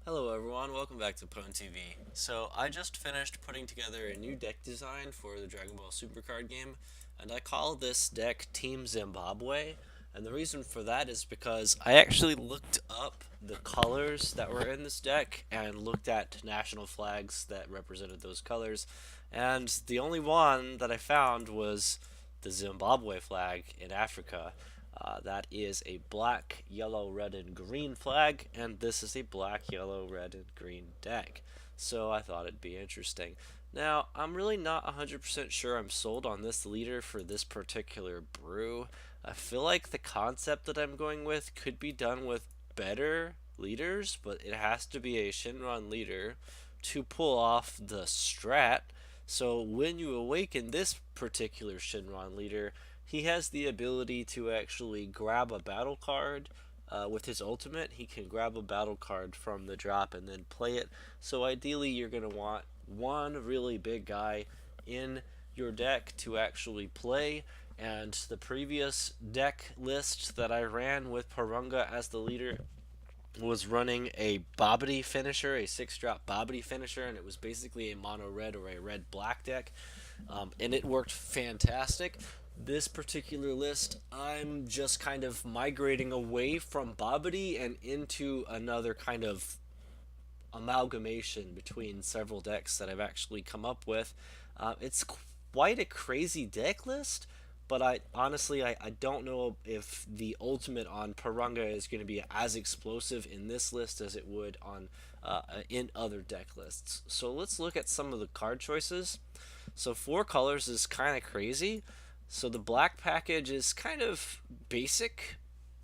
Hello everyone, welcome back to Pwn TV. So I just finished putting together a new deck design for the Dragon Ball Super card game, and I call this deck Team Zimbabwe. And the reason for that is because I actually looked up the colors that were in this deck and looked at national flags that represented those colors, and the only one that I found was the Zimbabwe flag in Africa. That is a black, yellow, red, and green flag, and this is a black, yellow, red, and green deck. So I thought it'd be interesting. Now, I'm really not 100% sure I'm sold on this leader for this particular brew. I feel like the concept that I'm going with could be done with better leaders, but it has to be a Shinron leader to pull off the strat. So when you awaken this particular Shinron leader, he has the ability to actually grab a battle card with his ultimate. He can grab a battle card from the drop and then play it. So ideally, you're going to want one really big guy in your deck to actually play. And the previous deck list that I ran with Parunga as the leader was running a Bobbity finisher, a 6-drop Bobbity finisher, and it was basically a mono red or a red black deck, and it worked fantastic. This particular list, I'm just kind of migrating away from Bobbity and into another kind of amalgamation between several decks that I've actually come up with. It's quite a crazy deck list, but I honestly I don't know if the ultimate on Parunga is going to be as explosive in this list as it would on in other deck lists. So let's look at some of the card choices. So 4 colors is kind of crazy. So the black package is kind of basic.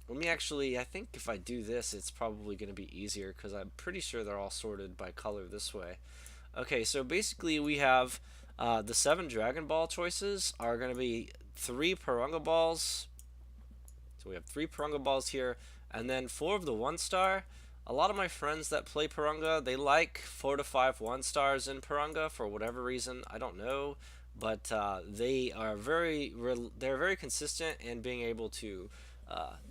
Let me actually, I think if I do this, it's probably going to be easier because I'm pretty sure they're all sorted by color this way. Okay, so basically we have the 7 Dragon Ball choices are going to be 3 Parunga Balls. So we have 3 Parunga Balls here, and then 4 of the 1-star. A lot of my friends that play Parunga, they like 4 to 5 1-stars in Parunga for whatever reason. I don't know, but they're very consistent in being able to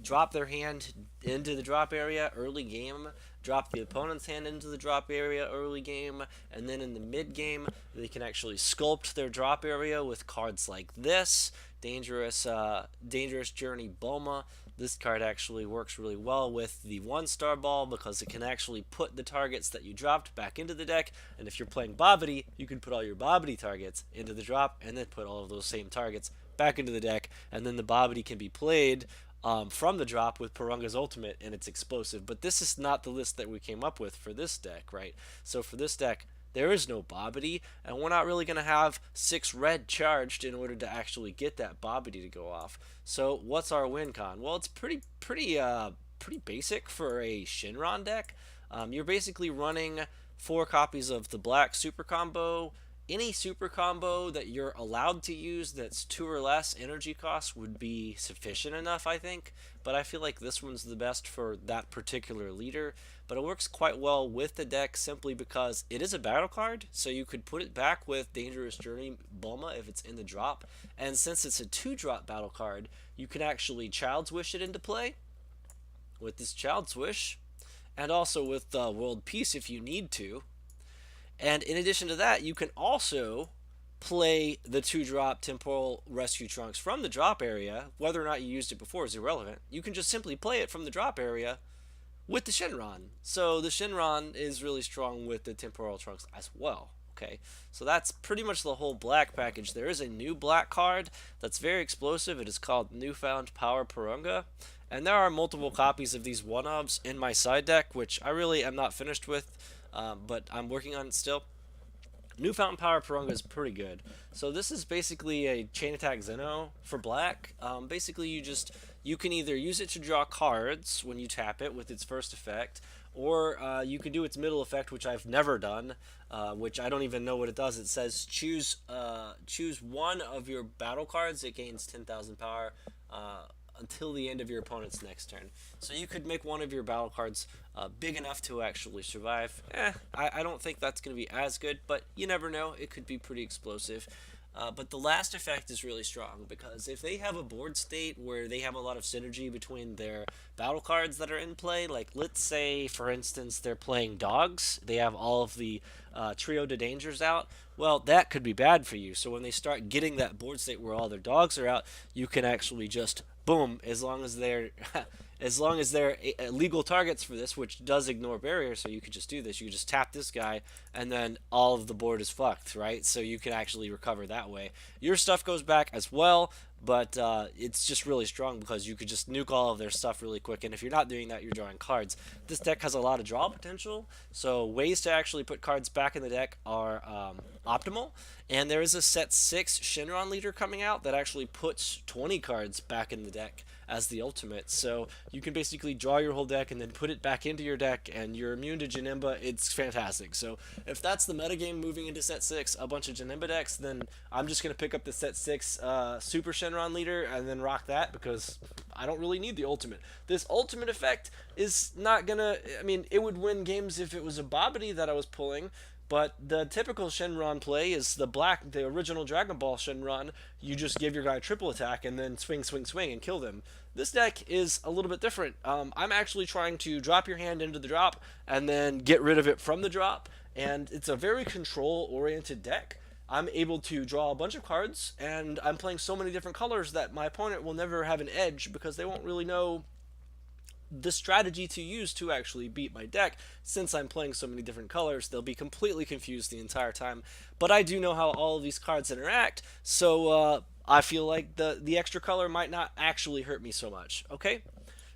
drop their hand into the drop area early game, drop the opponent's hand into the drop area early game, and then in the mid game they can actually sculpt their drop area with cards like this. Dangerous Journey Bulma. This card actually works really well with the 1-star ball because it can actually put the targets that you dropped back into the deck, and if you're playing Bobbity, you can put all your Bobbity targets into the drop and then put all of those same targets back into the deck, and then the Bobbity can be played from the drop with Parunga's ultimate, and it's explosive. But this is not the list that we came up with for this deck, right? So for this deck, there is no Bobbity, and we're not really going to have 6 red charged in order to actually get that Bobbity to go off. So what's our win con? Well, it's pretty basic for a Shinron deck. You're basically running 4 copies of the black super combo. Any super combo that you're allowed to use that's 2 or less energy cost would be sufficient enough, I think. But I feel like this one's the best for that particular leader. But it works quite well with the deck simply because it is a battle card, so you could put it back with Dangerous Journey Bulma if it's in the drop. And since it's a 2-drop battle card, you can actually Child's Wish it into play with this Child's Wish, and also with World Peace if you need to. And in addition to that, you can also play the 2-drop Temporal Rescue Trunks from the drop area. Whether or not you used it before is irrelevant. You can just simply play it from the drop area with the Shinron. So the Shinron is really strong with the Temporal Trunks as well. Okay, so that's pretty much the whole black package. There is a new black card that's very explosive. It is called Newfound Power Parunga. And there are multiple copies of these one-ofs in my side deck, which I really am not finished with, but I'm working on it still. Newfound Power Parunga is pretty good. So this is basically a Chain Attack Zeno for black. Basically, you can either use it to draw cards when you tap it with its first effect, or you can do its middle effect, which I've never done, which I don't even know what it does. It says choose one of your battle cards. It gains 10,000 power until the end of your opponent's next turn. So you could make one of your battle cards big enough to actually survive. I don't think that's going to be as good, but you never know. It could be pretty explosive. But the last effect is really strong because if they have a board state where they have a lot of synergy between their battle cards that are in play, like let's say, for instance, they're playing dogs, they have all of the trio de dangers out. Well, that could be bad for you. So when they start getting that board state where all their dogs are out, you can actually just boom, as long as they're as long as they're legal targets for this, which does ignore barrier, so you could just do this. You could just tap this guy, and then all of the board is fucked, right? So you can actually recover that way. Your stuff goes back as well, but it's just really strong because you could just nuke all of their stuff really quick. And if you're not doing that, you're drawing cards. This deck has a lot of draw potential, so ways to actually put cards back in the deck are optimal. And there is a set 6 Shenron leader coming out that actually puts 20 cards back in the deck as the ultimate. So you can basically draw your whole deck and then put it back into your deck, and you're immune to Janemba. It's fantastic. So if that's the metagame moving into set 6, a bunch of Janemba decks, then I'm just going to pick up the set 6 Super Shenron leader and then rock that because I don't really need the ultimate. This ultimate effect is not going to... I mean, it would win games if it was a Bobbity that I was pulling, but the typical Shenron play is the original Dragon Ball Shenron. You just give your guy triple attack and then swing, swing, swing and kill them. This deck is a little bit different. I'm actually trying to drop your hand into the drop and then get rid of it from the drop, and it's a very control-oriented deck. I'm able to draw a bunch of cards, and I'm playing so many different colors that my opponent will never have an edge because they won't really know the strategy to use to actually beat my deck. Since I'm playing so many different colors, they'll be completely confused the entire time. But I do know how all of these cards interact, so I feel like the extra color might not actually hurt me so much. Okay,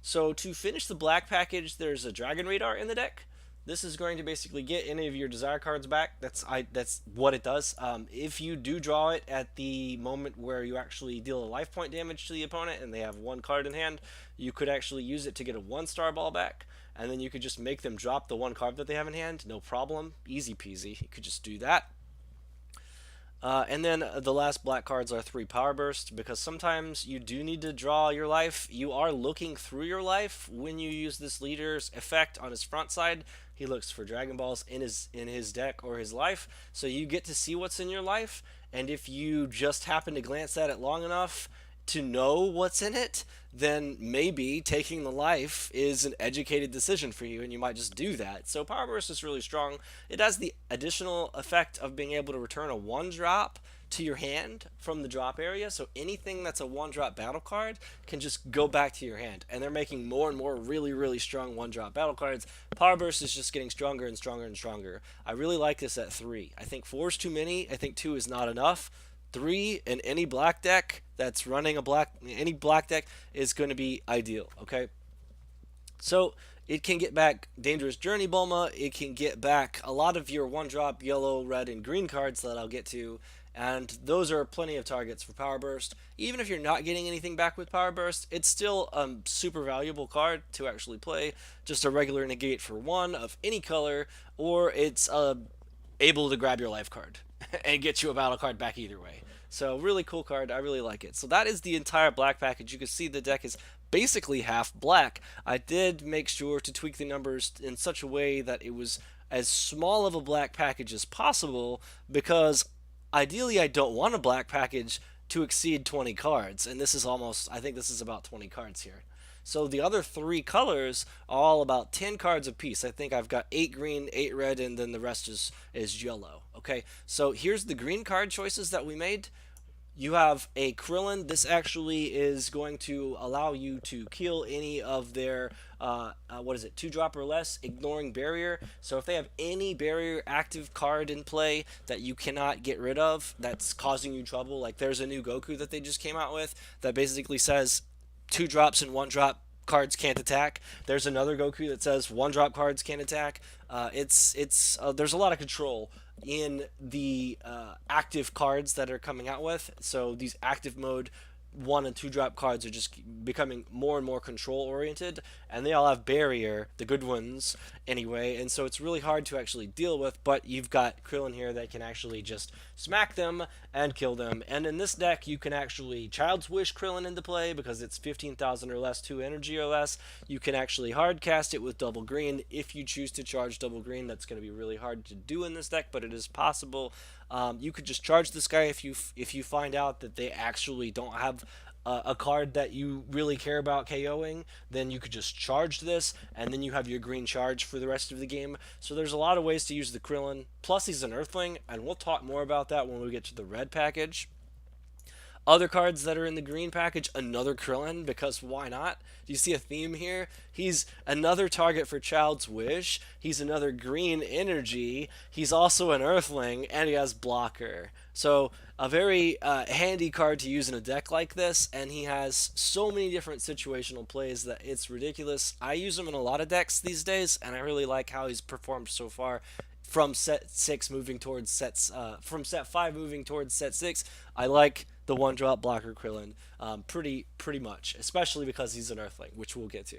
so to finish the black package, there's a Dragon Radar in the deck. This is going to basically get any of your desire cards back. That's what it does. If you do draw it at the moment where you actually deal a life point damage to the opponent and they have one card in hand, you could actually use it to get a 1-star ball back, and then you could just make them drop the one card that they have in hand. No problem. Easy peasy. You could just do that. And then the last black cards are 3 Power Burst, because sometimes you do need to draw your life. You are looking through your life when you use this leader's effect on his front side. He looks for Dragon Balls in his deck or his life, so you get to see what's in your life. And if you just happen to glance at it long enough to know what's in it, then maybe taking the life is an educated decision for you, and you might just do that. So Power Burst is really strong. It has the additional effect of being able to return a 1-drop to your hand from the drop area, so anything that's a 1-drop battle card can just go back to your hand, and they're making more and more really, really strong 1-drop battle cards. Power Burst is just getting stronger and stronger and stronger. I really like this at 3. I think 4 is too many. I think 2 is not enough. 3 in any black deck that's running any black deck is going to be ideal. Okay, so it can get back Dangerous Journey Bulma. It can get back a lot of your 1-drop yellow, red, and green cards that I'll get to, and those are plenty of targets for Power Burst. Even if you're not getting anything back with Power Burst, it's still a super valuable card to actually play. Just a regular negate for 1 of any color, or it's able to grab your life card and get you a battle card back either way. So really cool card. I really like it. So that is the entire black package. You can see the deck is basically half black. I did make sure to tweak the numbers in such a way that it was as small of a black package as possible, because ideally I don't want a black package to exceed 20 cards, and this is almost, I think this is about 20 cards here. So the other 3 colors are all about 10 cards apiece. I think I've got 8 green, 8 red, and then the rest is yellow. Okay, so here's the green card choices that we made. You have a Krillin. This actually is going to allow you to kill any of their, 2-drop or less, ignoring barrier. So if they have any barrier active card in play that you cannot get rid of, that's causing you trouble, like there's a new Goku that they just came out with that basically says 2 drops and 1-drop cards can't attack. There's another Goku that says 1-drop cards can't attack. There's a lot of control in the active cards that are coming out with. So these active mode 1 and 2 drop cards are just becoming more and more control oriented, and they all have barrier, the good ones anyway, and so it's really hard to actually deal with. But you've got Krillin here that can actually just smack them and kill them. And in this deck, you can actually Child's Wish Krillin into play because it's 15,000 or less, 2 energy or less. You can actually hard cast it with double green if you choose to charge double green. That's going to be really hard to do in this deck, but it is possible. You could just charge this guy if you find out that they actually don't have a card that you really care about KOing, then you could just charge this, and then you have your green charge for the rest of the game. So there's a lot of ways to use the Krillin. Plus, he's an Earthling, and we'll talk more about that when we get to the red package. Other cards that are in the green package, another Krillin, because why not? Do you see a theme here? He's another target for Child's Wish. He's another green energy. He's also an Earthling, and he has blocker. So a very handy card to use in a deck like this, and he has so many different situational plays that it's ridiculous. I use him in a lot of decks these days, and I really like how he's performed so far from set 6 moving towards sets from set 5 moving towards set 6. I like the one drop blocker Krillin pretty much, especially because he's an Earthling, which we'll get to.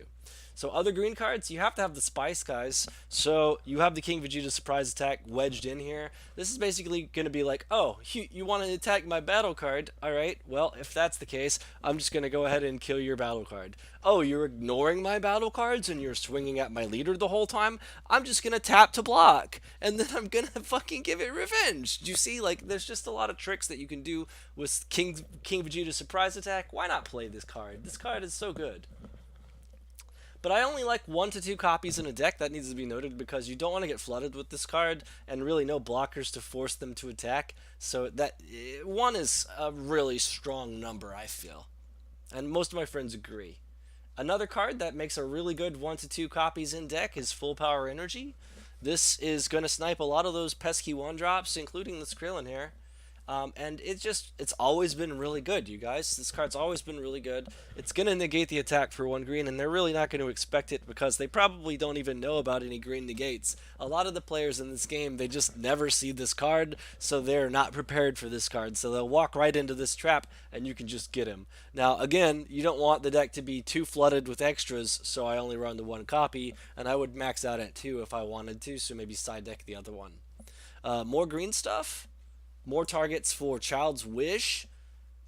So other green cards, you have to have the Spice guys. So you have the King Vegeta surprise attack wedged in here. This is basically going to be like, oh, you want to attack my battle card? All right, well, if that's the case, I'm just going to go ahead and kill your battle card. Oh, you're ignoring my battle cards and you're swinging at my leader the whole time? I'm just going to tap to block, and then I'm going to fucking give it revenge. Do you see? Like, there's just a lot of tricks that you can do with King Vegeta surprise attack. Why not play this card? This card is so good. But I only like 1 to 2 copies in a deck. That needs to be noted because you don't want to get flooded with this card and really no blockers to force them to attack. So that 1 is a really strong number, I feel. And most of my friends agree. Another card that makes a really good 1 to 2 copies in deck is Full Power Energy. This is going to snipe a lot of those pesky 1-drops, including this Krillin here. And it's always been really good, you guys. This card's always been really good. It's going to negate the attack for 1 green, and they're really not going to expect it because they probably don't even know about any green negates. A lot of the players in this game, they just never see this card, so they're not prepared for this card. So they'll walk right into this trap, and you can just get him. Now, again, you don't want the deck to be too flooded with extras, so I only run the 1 copy, and I would max out at 2 if I wanted to, so maybe side deck the other one. More green stuff. More targets for Child's Wish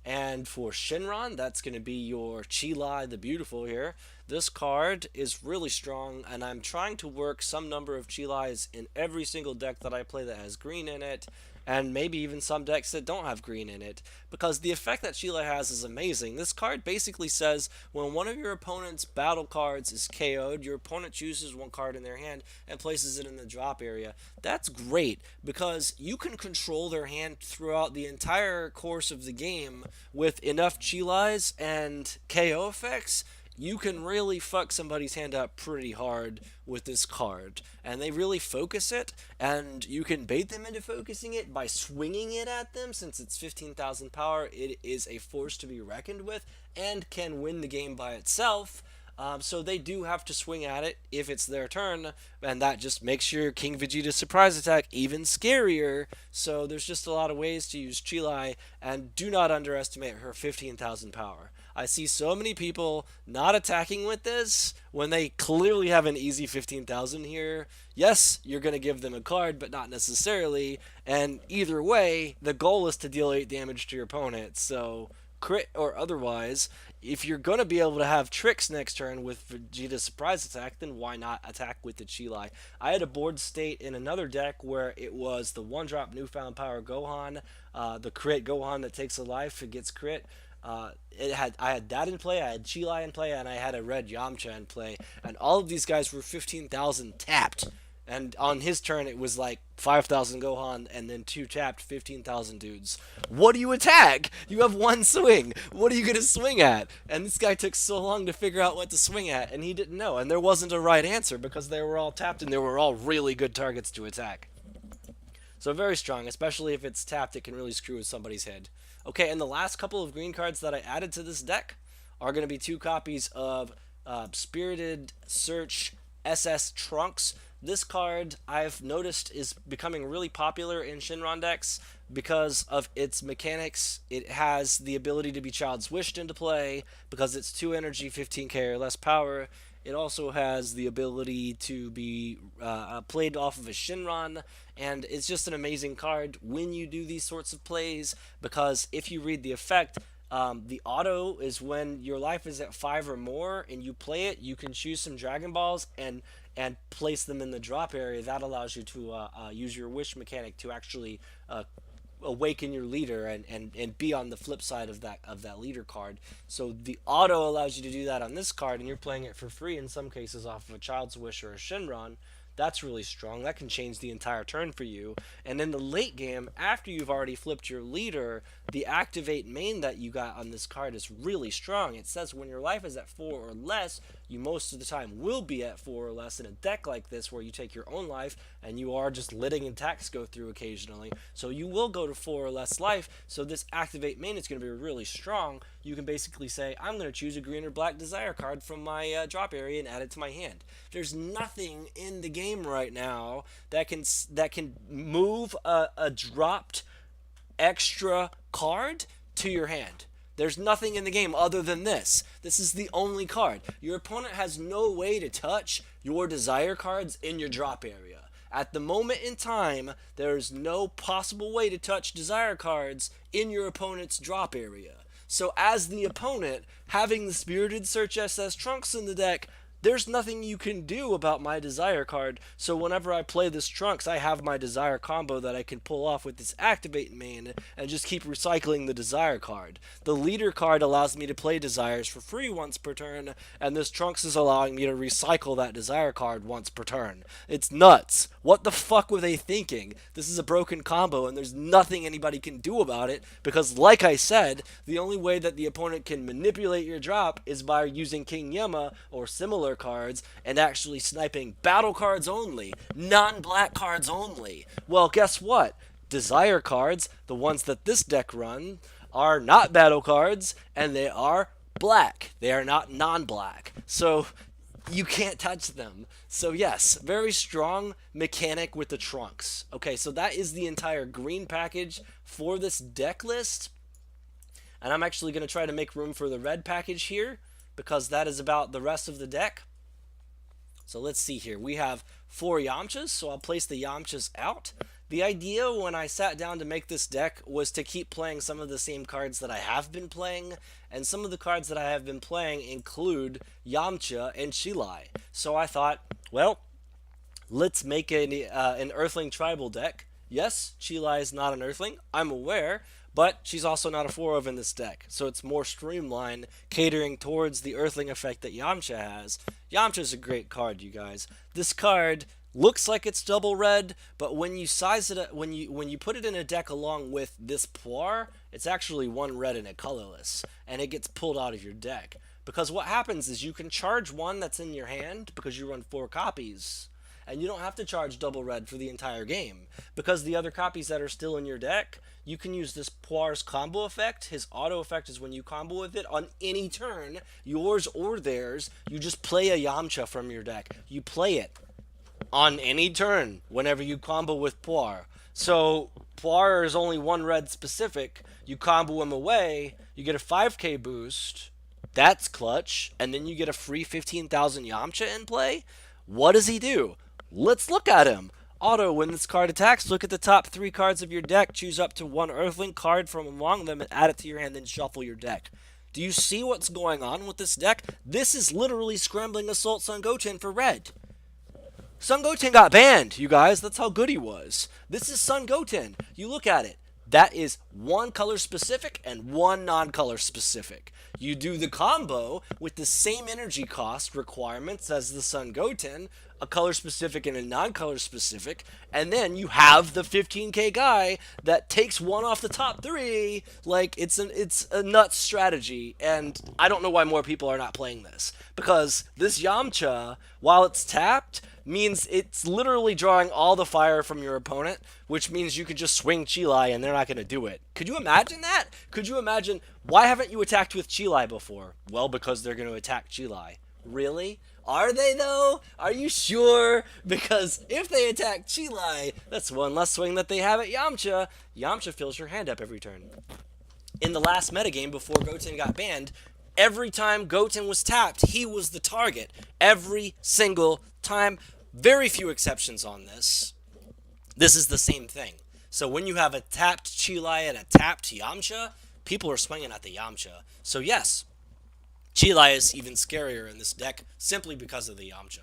and for Shinron. That's going to be your Chilai the Beautiful here. This card is really strong, and I'm trying to work some number of Chilais in every single deck that I play that has green in it, and maybe even some decks that don't have green in it, because the effect that Chilai has is amazing. This card basically says when one of your opponent's battle cards is KO'd, your opponent chooses 1 card in their hand and places it in the drop area. That's great, because you can control their hand throughout the entire course of the game with enough Chilais and KO effects. You can really fuck somebody's hand up pretty hard with this card. And they really focus it, and you can bait them into focusing it by swinging it at them. Since it's 15,000 power, it is a force to be reckoned with and can win the game by itself. So they do have to swing at it if it's their turn, and that just makes your King Vegeta surprise attack even scarier. So there's just a lot of ways to use Chilai, and do not underestimate her 15,000 power. I see so many people not attacking with this when they clearly have an easy 15,000 here. Yes, you're going to give them a card, but not necessarily, and either way, the goal is to deal 8 damage to your opponent, so crit or otherwise, if you're going to be able to have tricks next turn with Vegeta's surprise attack, then why not attack with the Chilai? I had a board state in another deck where it was the 1-drop newfound power Gohan, the crit Gohan that takes a life, it gets crit. I had that in play, I had Chilai in play, and I had a red Yamcha in play, and all of these guys were 15,000 tapped. And on his turn, it was like 5,000 Gohan and then 2 tapped 15,000 dudes. What do you attack? You have 1 swing. What are you going to swing at? And this guy took so long to figure out what to swing at, and he didn't know. And there wasn't a right answer because they were all tapped and they were all really good targets to attack. So very strong, especially if it's tapped, it can really screw with somebody's head. Okay, and the last couple of green cards that I added to this deck are going to be 2 copies of Spirited Search SS Trunks. This card I've noticed is becoming really popular in Shinron decks because of its mechanics. It has the ability to be Child's Wished into play because it's 2 energy, 15k or less power. It also has the ability to be played off of a Shinron, and it's just an amazing card when you do these sorts of plays because if you read the effect, the auto is when your life is at 5 or more and you play it, you can choose some Dragon Balls and place them in the drop area. That allows you to use your wish mechanic to actually awaken your leader and be on the flip side of that leader card. So the auto allows you to do that on this card, and you're playing it for free in some cases off of a Child's Wish or a Shinron. That's really strong. That can change the entire turn for you. And in the late game, after you've already flipped your leader, the activate main that you got on this card is really strong. It says when your life is at 4 or less, you most of the time will be at 4 or less in a deck like this where you take your own life and you are just letting attacks go through occasionally. So you will go to 4 or less life. So this activate main is going to be really strong. You can basically say, I'm going to choose a green or black desire card from my drop area and add it to my hand. There's nothing in the game right now that can move a dropped extra card to your hand. There's nothing in the game other than this. This is the only card. Your opponent has no way to touch your desire cards in your drop area. At the moment in time, there's no possible way to touch desire cards in your opponent's drop area. So as the opponent, having the Spirited Search SS Trunks in the deck, there's nothing you can do about my desire card. So whenever I play this Trunks, I have my desire combo that I can pull off with this activate main and just keep recycling the desire card. The leader card allows me to play desires for free once per turn, and this Trunks is allowing me to recycle that desire card once per turn. It's nuts. What the fuck were they thinking? This is a broken combo and there's nothing anybody can do about it because, like I said, the only way that the opponent can manipulate your drop is by using King Yama or similar cards and actually sniping battle cards only, non-black cards only. Well, guess what? Desire cards, the ones that this deck run, are not battle cards and they are black. They are not non-black. So you can't touch them. So yes, very strong mechanic with the Trunks. Okay, so that is the entire green package for this deck list. And I'm actually going to try to make room for the red package here, because that is about the rest of the deck. So let's see here. We have 4 Yamchas, so I'll place the Yamchas out. The idea when I sat down to make this deck was to keep playing some of the same cards that I have been playing, and some of the cards that I have been playing include Yamcha and Chilai. So I thought, well, let's make an Earthling tribal deck. Yes, Chilai is not an Earthling, I'm aware, but she's also not a 4-of in this deck, so it's more streamlined, catering towards the Earthling effect that Yamcha has. Yamcha's a great card, you guys. This card looks like it's double red, but when you size it, when you put it in a deck along with this Poir, it's actually 1 red and a colorless, and it gets pulled out of your deck. Because what happens is you can charge one that's in your hand because you run 4 copies, and you don't have to charge double red for the entire game. Because the other copies that are still in your deck, you can use this Poir's combo effect. His auto effect is when you combo with it on any turn, yours or theirs, you just play a Yamcha from your deck. You play it on any turn whenever you combo with Poir. So Poir is only 1 red specific. You combo him away, you get a 5k boost. That's clutch. And then you get a free 15,000 Yamcha in play. What does he do? Let's look at him. Auto, when this card attacks, look at the top 3 cards of your deck, choose up to 1 Earthling card from among them, and add it to your hand, then shuffle your deck. Do you see what's going on with this deck? This is literally Scrambling Assault Son Goten for red. Son Goten got banned, you guys. That's how good he was. This is Son Goten. You look at it. That is 1 color specific and 1 non-color specific. You do the combo with the same energy cost requirements as the Son Goten, a color specific and a non-color specific, and then you have the 15k guy that takes 1 off the top 3. Like, it's a nuts strategy, and I don't know why more people are not playing this. Because this Yamcha, while it's tapped, means it's literally drawing all the fire from your opponent, which means you could just swing Chilai and they're not going to do it. Could you imagine that? Could you imagine, why haven't you attacked with Chilai before? Well, because they're going to attack Chilai. Really? Are they, though? Are you sure? Because if they attack Chilai, that's one less swing that they have at Yamcha. Yamcha fills your hand up every turn. In the last metagame before Goten got banned, every time Goten was tapped, he was the target. Every single time. Very few exceptions on this. This is the same thing. So when you have a tapped Chilai and a tapped Yamcha, people are swinging at the Yamcha. So yes, Chilai is even scarier in this deck simply because of the Yamcha.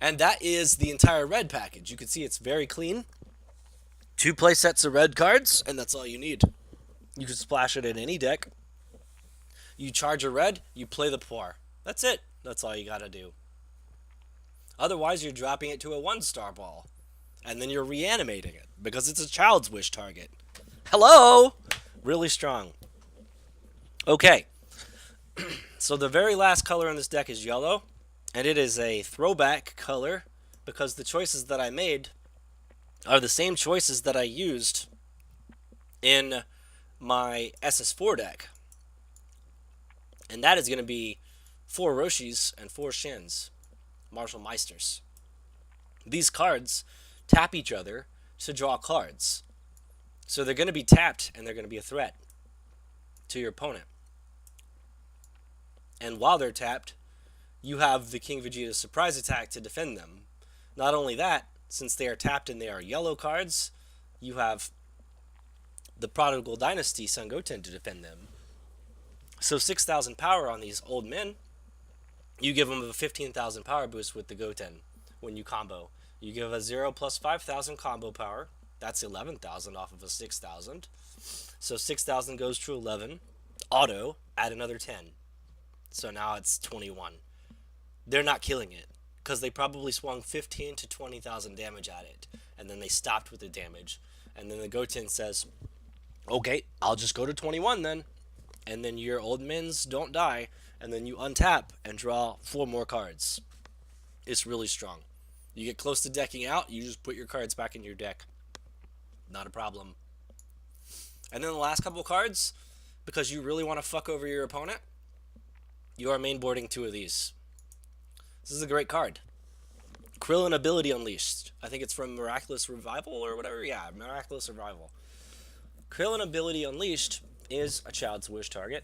And that is the entire red package. You can see it's very clean. 2 play sets of red cards, and that's all you need. You can splash it in any deck. You charge a red, you play the Poir. That's it. That's all you gotta do. Otherwise, you're dropping it to a 1-star ball. And then you're reanimating it, because it's a Child's Wish target. Hello! Really strong. Okay. So the very last color in this deck is yellow. And it is a throwback color, because the choices that I made are the same choices that I used in my SS4 deck. And that is going to be 4 Roshis and 4 Shins, Martial Meisters. These cards tap each other to draw cards. So they're going to be tapped, and they're going to be a threat to your opponent. And while they're tapped, you have the King Vegeta surprise attack to defend them. Not only that, since they are tapped and they are yellow cards, you have the Prodigal Dynasty Son Goten to defend them. So 6,000 power on these old men. You give them a 15,000 power boost with the Goten when you combo. You give a 0 plus 5,000 combo power. That's 11,000 off of a 6,000. So 6,000 goes to 11. Auto, add another 10. So now it's 21. They're not killing it, because they probably swung 15 to 20,000 damage at it, and then they stopped with the damage. And then the Goten says, okay, I'll just go to 21 then. And then your old mins don't die, and then you untap and draw 4 more cards. It's really strong. You get close to decking out, you just put your cards back in your deck. Not a problem. And then the last couple cards, because you really want to fuck over your opponent, you are mainboarding 2 of these. This is a great card. Krillin Ability Unleashed. I think it's from Miraculous Revival or whatever. Yeah, Miraculous Revival. Krillin Ability Unleashed is a Child's Wish target.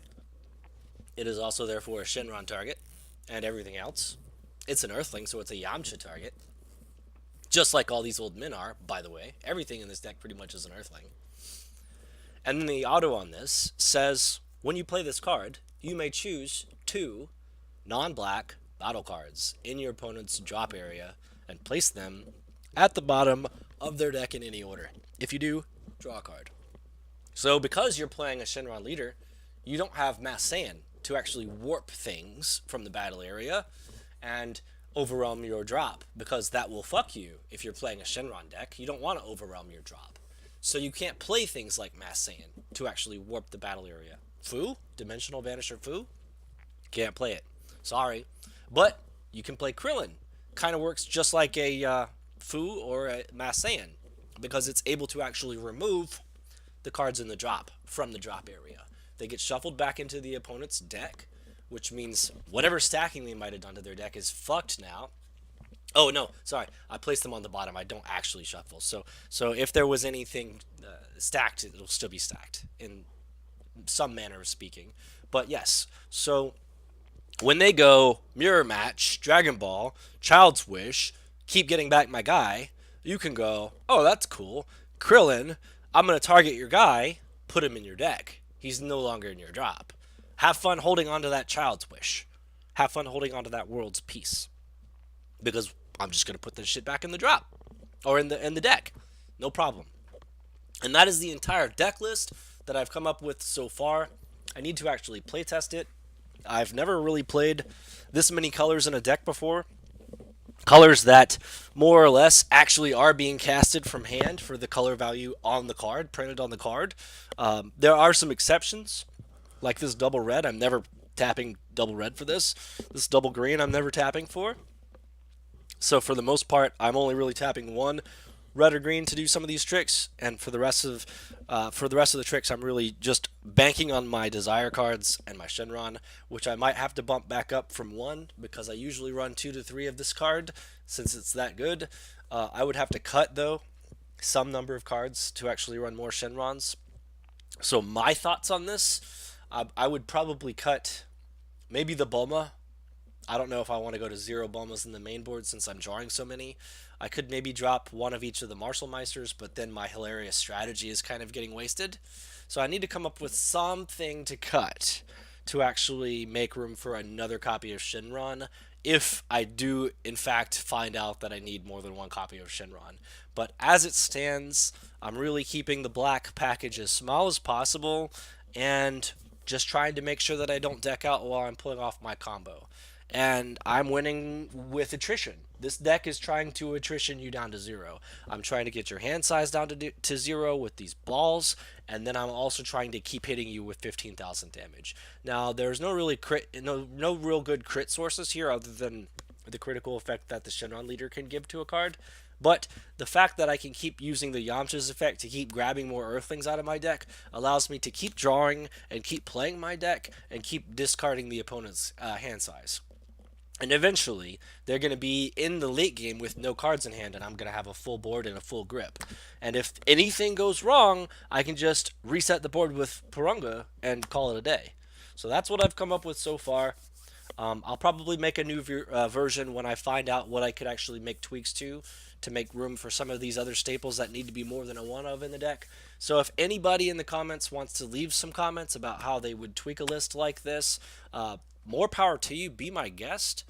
It is also therefore a Shenron target and everything else. It's an Earthling, so it's a Yamcha target. Just like all these old men are, by the way. Everything in this deck pretty much is an Earthling. And then the auto on this says, when you play this card, you may choose 2 non-black battle cards in your opponent's drop area and place them at the bottom of their deck in any order. If you do, draw a card. So because you're playing a Shenron leader, you don't have Mass Saiyan to actually warp things from the battle area and overwhelm your drop, because that will fuck you if you're playing a Shenron deck. You don't want to overwhelm your drop. So you can't play things like Mass Saiyan to actually warp the battle area. Fu? Dimensional Vanisher Fu? Can't play it. Sorry. But you can play Krillin. Kind of works just like a Fu or a Mass Saiyan, because it's able to actually remove the cards in the drop from the drop area. They get shuffled back into the opponent's deck, which means whatever stacking they might have done to their deck is fucked now. Oh, no, sorry. I placed them on the bottom. I don't actually shuffle. So if there was anything stacked, it'll still be stacked in some manner of speaking. But yes, so when they go Mirror Match, Dragon Ball, Child's Wish, Keep Getting Back My Guy, you can go, oh, that's cool. Krillin, I'm going to target your guy, put him in your deck. He's no longer in your drop. Have fun holding on to that Child's Wish. Have fun holding on to that World's Peace. Because I'm just going to put this shit back in the drop. Or in the deck. No problem. And that is the entire deck list that I've come up with so far. I need to actually playtest it. I've never really played this many colors in a deck before. Colors that more or less actually are being casted from hand for the color value on the card, printed on the card. There are some exceptions, like this double red. I'm never tapping double red for this. This double green I'm never tapping for. So for the most part, I'm only really tapping 1 red or green to do some of these tricks, and for the rest of the tricks, I'm really just banking on my desire cards and my Shenron, which I might have to bump back up from 1 because I usually run 2 to 3 of this card since it's that good. I would have to cut though some number of cards to actually run more Shenrons. So my thoughts on this, I would probably cut maybe the Bulma. I don't know if I want to go to 0 Bulmas in the main board since I'm drawing so many. I could maybe drop one of each of the Marshall Meisters, but then my hilarious strategy is kind of getting wasted. So I need to come up with something to cut to actually make room for another copy of Shinron if I do in fact find out that I need more than one copy of Shinron. But as it stands, I'm really keeping the black package as small as possible and just trying to make sure that I don't deck out while I'm pulling off my combo. And I'm winning with attrition. This deck is trying to attrition you down to 0. I'm trying to get your hand size down to 0 with these balls, and then I'm also trying to keep hitting you with 15,000 damage. Now, there's no real good crit sources here other than the critical effect that the Shenron leader can give to a card. But the fact that I can keep using the Yamcha's effect to keep grabbing more Earthlings out of my deck allows me to keep drawing and keep playing my deck and keep discarding the opponent's hand size. And eventually, they're going to be in the late game with no cards in hand, and I'm going to have a full board and a full grip. And if anything goes wrong, I can just reset the board with Purunga and call it a day. So that's what I've come up with so far. I'll probably make a new version when I find out what I could actually make tweaks to make room for some of these other staples that need to be more than a one of in the deck. So if anybody in the comments wants to leave some comments about how they would tweak a list like this, more power to you. Be my guest.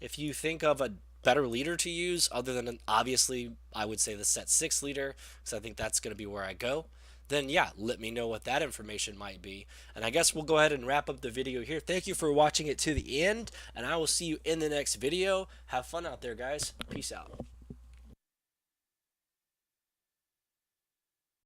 If you think of a better leader to use, other than obviously, I would say the set 6 leader, because I think that's going to be where I go, then yeah, let me know what that information might be. And I guess we'll go ahead and wrap up the video here. Thank you for watching it to the end, and I will see you in the next video. Have fun out there, guys. Peace out.